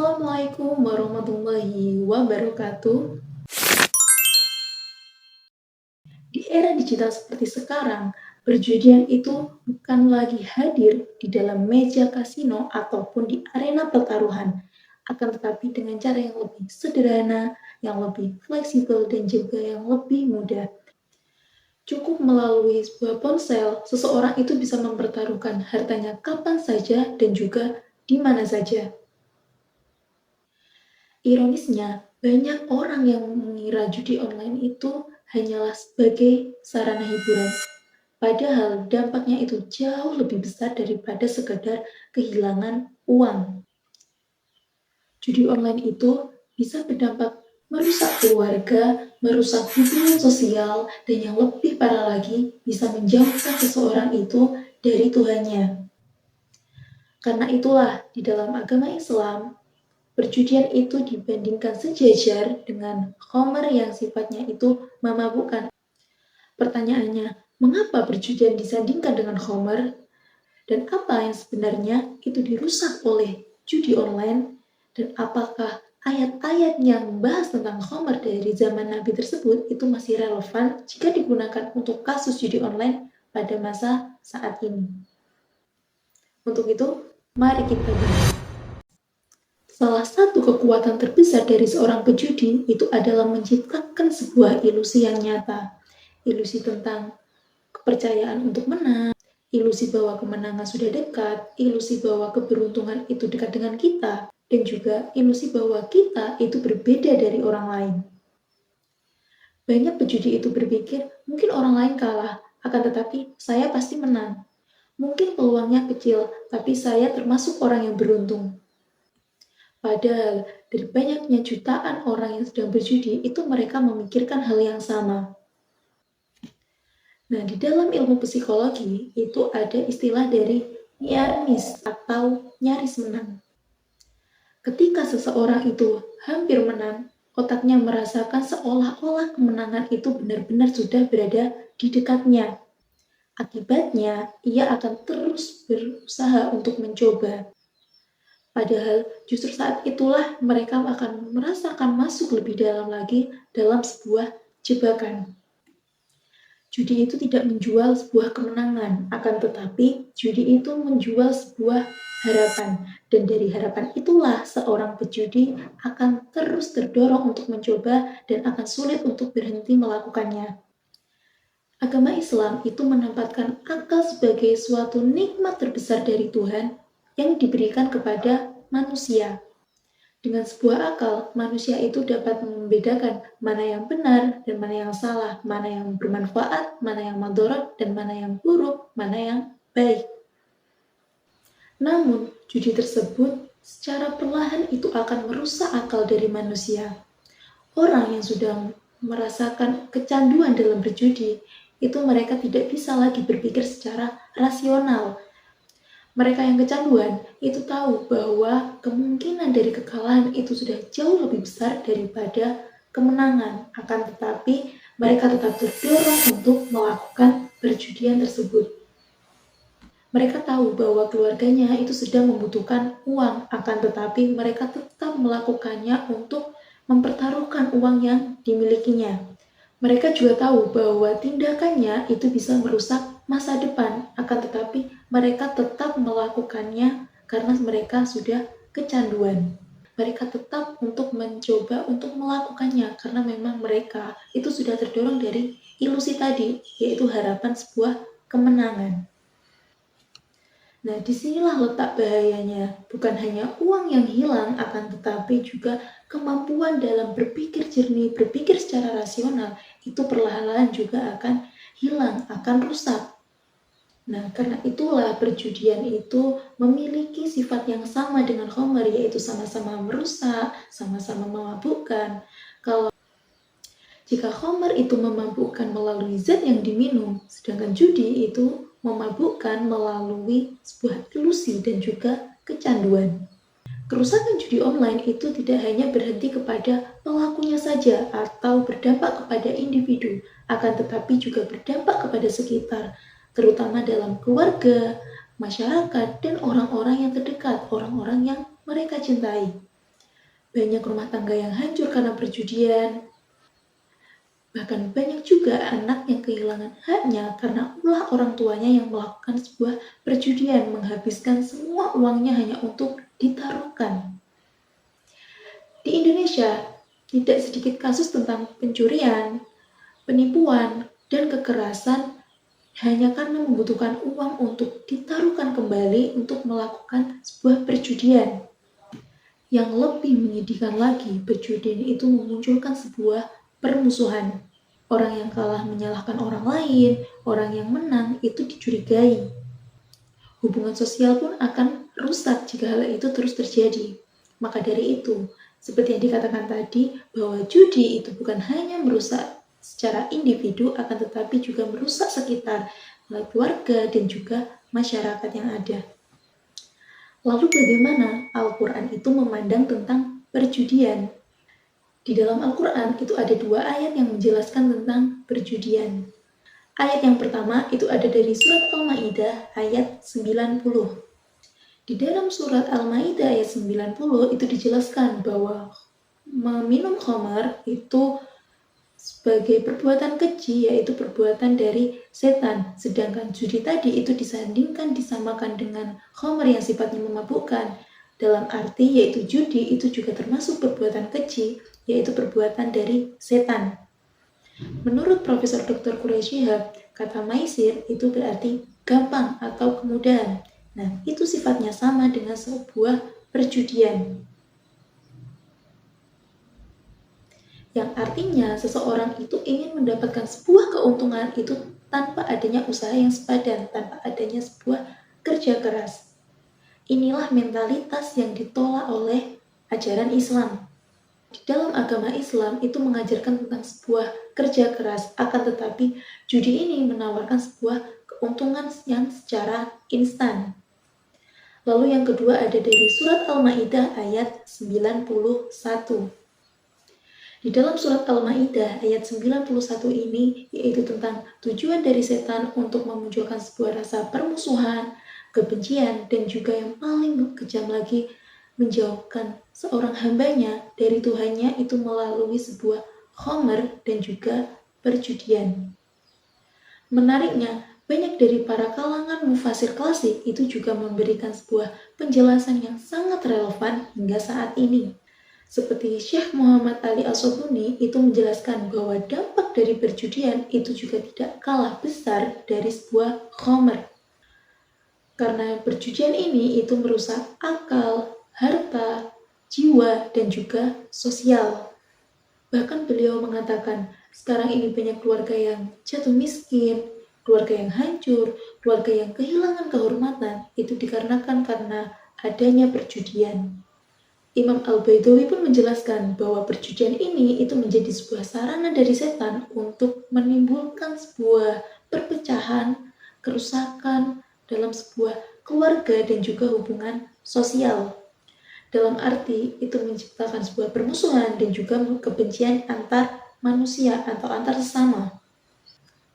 Assalamualaikum warahmatullahi wabarakatuh. Di era digital seperti sekarang, perjudian itu bukan lagi hadir di dalam meja kasino ataupun di arena pertaruhan, akan tetapi dengan cara yang lebih sederhana, yang lebih fleksibel, dan juga yang lebih mudah. Cukup melalui sebuah ponsel, seseorang itu bisa mempertaruhkan hartanya kapan saja dan juga di mana saja. Ironisnya, banyak orang yang mengira judi online itu hanyalah sebagai sarana hiburan. Padahal dampaknya itu jauh lebih besar daripada sekedar kehilangan uang. Judi online itu bisa berdampak merusak keluarga, merusak hubungan sosial, dan yang lebih parah lagi bisa menjauhkan seseorang itu dari Tuhannya. Karena itulah di dalam agama Islam, perjudian itu dibandingkan sejajar dengan khamr yang sifatnya itu memabukkan. Pertanyaannya, mengapa perjudian disandingkan dengan khamr? Dan apa yang sebenarnya itu dirusak oleh judi online? Dan apakah ayat-ayat yang membahas tentang khamr dari zaman Nabi tersebut itu masih relevan jika digunakan untuk kasus judi online pada masa saat ini? Untuk itu, mari kita bahas. Salah satu kekuatan terbesar dari seorang pejudi itu adalah menciptakan sebuah ilusi yang nyata. Ilusi tentang kepercayaan untuk menang, ilusi bahwa kemenangan sudah dekat, ilusi bahwa keberuntungan itu dekat dengan kita, dan juga ilusi bahwa kita itu berbeda dari orang lain. Banyak pejudi itu berpikir, mungkin orang lain kalah, akan tetapi saya pasti menang. Mungkin peluangnya kecil, tapi saya termasuk orang yang beruntung. Padahal dari banyaknya jutaan orang yang sedang berjudi, itu mereka memikirkan hal yang sama. Nah, di dalam ilmu psikologi itu ada istilah dari near miss atau nyaris menang. Ketika seseorang itu hampir menang, otaknya merasakan seolah-olah kemenangan itu benar-benar sudah berada di dekatnya. Akibatnya, ia akan terus berusaha untuk mencoba. Padahal justru saat itulah mereka akan merasakan masuk lebih dalam lagi dalam sebuah jebakan. Judi itu tidak menjual sebuah kemenangan, akan tetapi judi itu menjual sebuah harapan. Dan dari harapan itulah seorang pejudi akan terus terdorong untuk mencoba dan akan sulit untuk berhenti melakukannya. Agama Islam itu menempatkan akal sebagai suatu nikmat terbesar dari Tuhan yang diberikan kepada manusia. Dengan sebuah akal, manusia itu dapat membedakan mana yang benar dan mana yang salah, mana yang bermanfaat, mana yang madharat, dan mana yang buruk, mana yang baik. Namun, judi tersebut secara perlahan itu akan merusak akal dari manusia. Orang yang sudah merasakan kecanduan dalam berjudi, itu mereka tidak bisa lagi berpikir secara rasional. Mereka yang kecanduan itu tahu bahwa kemungkinan dari kekalahan itu sudah jauh lebih besar daripada kemenangan. Akan tetapi mereka tetap terdorong untuk melakukan perjudian tersebut. Mereka tahu bahwa keluarganya itu sedang membutuhkan uang, akan tetapi mereka tetap melakukannya untuk mempertaruhkan uang yang dimilikinya. Mereka juga tahu bahwa tindakannya itu bisa merusak masa depan, akan tetapi mereka tetap melakukannya karena mereka sudah kecanduan. Mereka tetap untuk mencoba untuk melakukannya karena memang mereka itu sudah terdorong dari ilusi tadi, yaitu harapan sebuah kemenangan. Nah, disinilah letak bahayanya. Bukan hanya uang yang hilang, akan tetapi juga kemampuan dalam berpikir jernih, berpikir secara rasional, itu perlahan-lahan juga akan hilang, akan rusak. Nah, karena itulah perjudian itu memiliki sifat yang sama dengan khamr, yaitu sama-sama merusak, sama-sama memabukkan. Jika khamr itu memabukkan melalui zat yang diminum, sedangkan judi itu memabukkan melalui sebuah ilusi dan juga kecanduan. Kerusakan judi online itu tidak hanya berhenti kepada pelakunya saja atau berdampak kepada individu, akan tetapi juga berdampak kepada sekitar, terutama dalam keluarga, masyarakat, dan orang-orang yang terdekat, orang-orang yang mereka cintai. Banyak rumah tangga yang hancur karena perjudian. Bahkan banyak juga anak yang kehilangan haknya karena ulah orang tuanya yang melakukan sebuah perjudian, menghabiskan semua uangnya hanya untuk ditaruhkan. Di Indonesia, tidak sedikit kasus tentang pencurian, penipuan, dan kekerasan hanya karena membutuhkan uang untuk ditaruhkan kembali untuk melakukan sebuah perjudian. Yang lebih menyedihkan lagi, perjudian itu memunculkan sebuah permusuhan. Orang yang kalah menyalahkan orang lain, orang yang menang itu dicurigai. Hubungan sosial pun akan rusak jika hal itu terus terjadi. Maka dari itu, seperti yang dikatakan tadi, bahwa judi itu bukan hanya merusak secara individu, akan tetapi juga merusak sekitar, keluarga, dan juga masyarakat yang ada. Lalu bagaimana Al-Quran itu memandang tentang perjudian? Di dalam Al-Quran itu ada 2 ayat yang menjelaskan tentang perjudian. Ayat yang pertama itu ada dari surat Al-Maidah ayat 90. Di dalam surat Al-Maidah ayat 90 itu dijelaskan bahwa meminum khamar itu sebagai perbuatan keji, yaitu perbuatan dari setan. Sedangkan judi tadi itu disamakan dengan khamar yang sifatnya memabukkan. Dalam arti yaitu judi itu juga termasuk perbuatan keji, yaitu perbuatan dari setan. Menurut Profesor Dr. Quraish Shihab, kata maisir itu berarti gampang atau kemudahan. Nah, itu sifatnya sama dengan sebuah perjudian. Yang artinya seseorang itu ingin mendapatkan sebuah keuntungan itu tanpa adanya usaha yang sepadan, tanpa adanya sebuah kerja keras. Inilah mentalitas yang ditolak oleh ajaran Islam. Di dalam agama Islam itu mengajarkan tentang sebuah kerja keras, akan tetapi judi ini menawarkan sebuah keuntungan yang secara instan. Lalu yang kedua ada dari surat Al-Maidah ayat 91. Di dalam surat Al-Maidah ayat 91 ini yaitu tentang tujuan dari setan untuk memunculkan sebuah rasa permusuhan, kebencian, dan juga yang paling kejam lagi menjauhkan seorang hambanya dari Tuhannya itu melalui sebuah khamar dan juga perjudian. Menariknya, banyak dari para kalangan mufasir klasik itu juga memberikan sebuah penjelasan yang sangat relevan hingga saat ini. Seperti Syekh Muhammad Ali As-Sabuni itu menjelaskan bahwa dampak dari perjudian itu juga tidak kalah besar dari sebuah khamar. Karena perjudian ini itu merusak akal, harta, jiwa, dan juga sosial. Bahkan beliau mengatakan, sekarang ini banyak keluarga yang jatuh miskin, keluarga yang hancur, keluarga yang kehilangan kehormatan, itu dikarenakan karena adanya perjudian. Imam Al-Baidawi pun menjelaskan bahwa perjudian ini itu menjadi sebuah sarana dari setan untuk menimbulkan sebuah perpecahan, kerusakan dalam sebuah keluarga dan juga hubungan sosial. Dalam arti itu menciptakan sebuah permusuhan dan juga kebencian antar manusia atau antar sesama.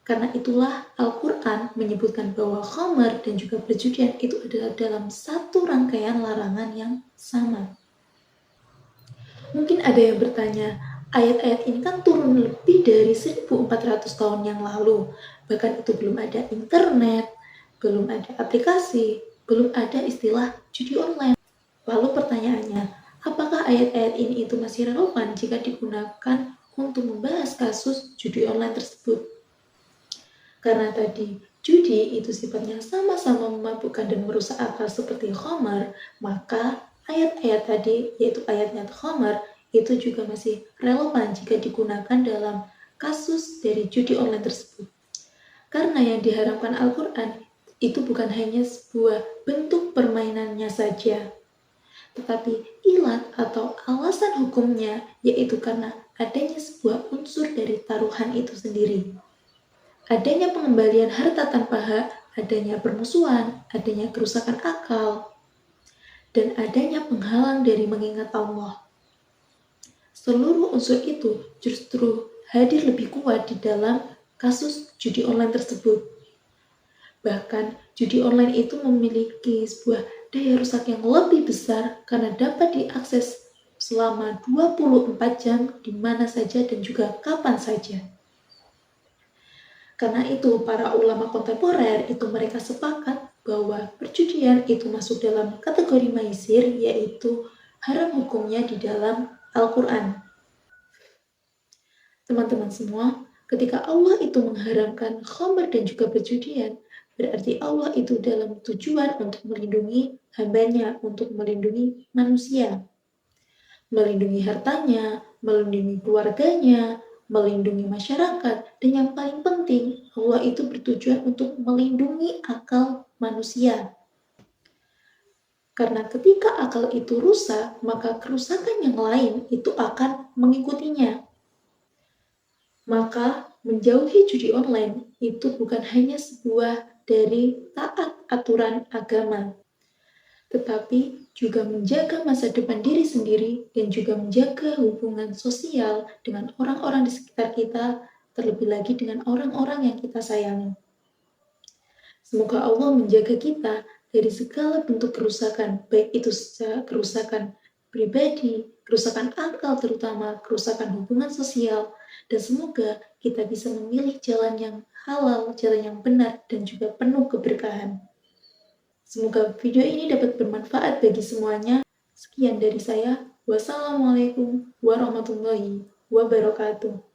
Karena itulah Al-Quran menyebutkan bahwa khamar dan juga perjudian itu adalah dalam satu rangkaian larangan yang sama. Mungkin ada yang bertanya, ayat-ayat ini kan turun lebih dari 1400 tahun yang lalu. Bahkan itu belum ada internet, belum ada aplikasi, belum ada istilah judi online. Lalu pertanyaannya, apakah ayat-ayat ini itu masih relevan jika digunakan untuk membahas kasus judi online tersebut? Karena tadi judi itu sifatnya sama-sama memabukkan dan merusak akal seperti khamar, maka ayat-ayat tadi, yaitu ayatnya khamar, itu juga masih relevan jika digunakan dalam kasus dari judi online tersebut. Karena yang diharamkan Al-Quran itu bukan hanya sebuah bentuk permainannya saja, tetapi ilat atau alasan hukumnya yaitu karena adanya sebuah unsur dari taruhan itu sendiri. Adanya pengembalian harta tanpa hak, adanya permusuhan, adanya kerusakan akal, dan adanya penghalang dari mengingat Allah. Seluruh unsur itu justru hadir lebih kuat di dalam kasus judi online tersebut. Bahkan judi online itu memiliki sebuah daya rusak yang lebih besar karena dapat diakses selama 24 jam di mana saja dan juga kapan saja. Karena itu para ulama kontemporer itu mereka sepakat bahwa perjudian itu masuk dalam kategori maisir, yaitu haram hukumnya di dalam Al-Quran. Teman-teman semua, ketika Allah itu mengharamkan khamr dan juga perjudian, berarti Allah itu dalam tujuan untuk melindungi hambanya, untuk melindungi manusia. Melindungi hartanya, melindungi keluarganya, melindungi masyarakat, dan yang paling penting, Allah itu bertujuan untuk melindungi akal manusia. Karena ketika akal itu rusak, maka kerusakan yang lain itu akan mengikutinya. Maka menjauhi judi online itu bukan hanya sebuah dari taat aturan agama, tetapi juga menjaga masa depan diri sendiri dan juga menjaga hubungan sosial dengan orang-orang di sekitar kita, terlebih lagi dengan orang-orang yang kita sayangi. Semoga Allah menjaga kita dari segala bentuk kerusakan, baik itu kerusakan pribadi, kerusakan akal terutama, kerusakan hubungan sosial, dan semoga kita bisa memilih jalan yang halal, jalan yang benar, dan juga penuh keberkahan. Semoga video ini dapat bermanfaat bagi semuanya. Sekian dari saya. Wassalamualaikum warahmatullahi wabarakatuh.